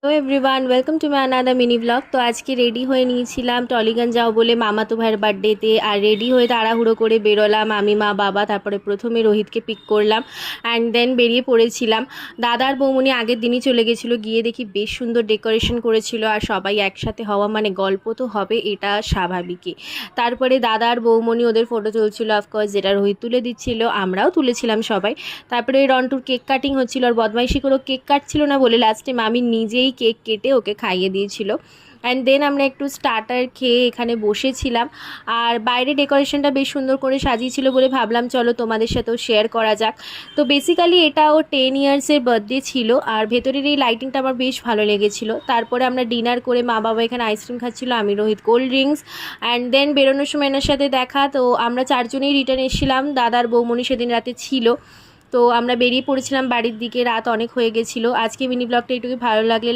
Hello everyone, welcome to my another mini blog. তো আজকে ready হয়ে নিয়েছিলাম টলিগঞ্জ যাও বলে মামাতো ভাইয়ের বার্থডেতে। আর রেডি হয়ে তাড়াহুড়ো করে বেরোলাম আমি, মা, বাবা। তারপরে প্রথমে রোহিতকে পিক করলাম অ্যান্ড দেন বেরিয়ে পড়েছিলাম। দাদার বৌমনি আগের দিনই চলে গেছিলো, গিয়ে দেখি বেশ সুন্দর ডেকোরেশন করেছিল। আর সবাই একসাথে হওয়া মানে গল্প তো হবে, এটা স্বাভাবিকই। তারপরে দাদার বৌমনি ওদের ফটো তুলছিল, অফকোর্স যেটা রোহিত তুলে দিচ্ছিল, আমরাও তুলেছিলাম সবাই। তারপরে রন্টুর কেক কাটিং হচ্ছিল, আর বদমাইশি করেও কেক কাটছিল না বলে লাস্টে মামি নিজেই কেক কেটে ওকে খাইয়ে দিয়েছিল। অ্যান্ড দেন আমরা একটু স্টার্টার খেয়ে এখানে বসেছিলাম। আর বাইরে ডেকোরেশনটা বেশ সুন্দর করে সাজিয়েছিল বলে ভাবলাম চলো তোমাদের সাথেও শেয়ার করা যাক। তো বেসিক্যালি এটা ওর 10 ইয়ার্সের বার্থডে ছিল, আর ভেতরের এই লাইটিংটা আমার বেশ ভালো লেগেছিলো। তারপরে আমরা ডিনার করে মা বাবা এখানে আইসক্রিম খাচ্ছিলো, আমি Rohit cold drinks. And then বেরোনোর সময় এনার সাথে দেখা, তো আমরা চারজনেই রিটার্ন এসেছিলাম। দাদার বৌমনি সেদিন রাতে ছিল। তো আমরা বেরিয়ে পড়েছিলাম বাড়ির দিকে, রাত অনেক হয়ে গেছিলো। আজকে মিনি ব্লগটা একটু ভালো লাগলে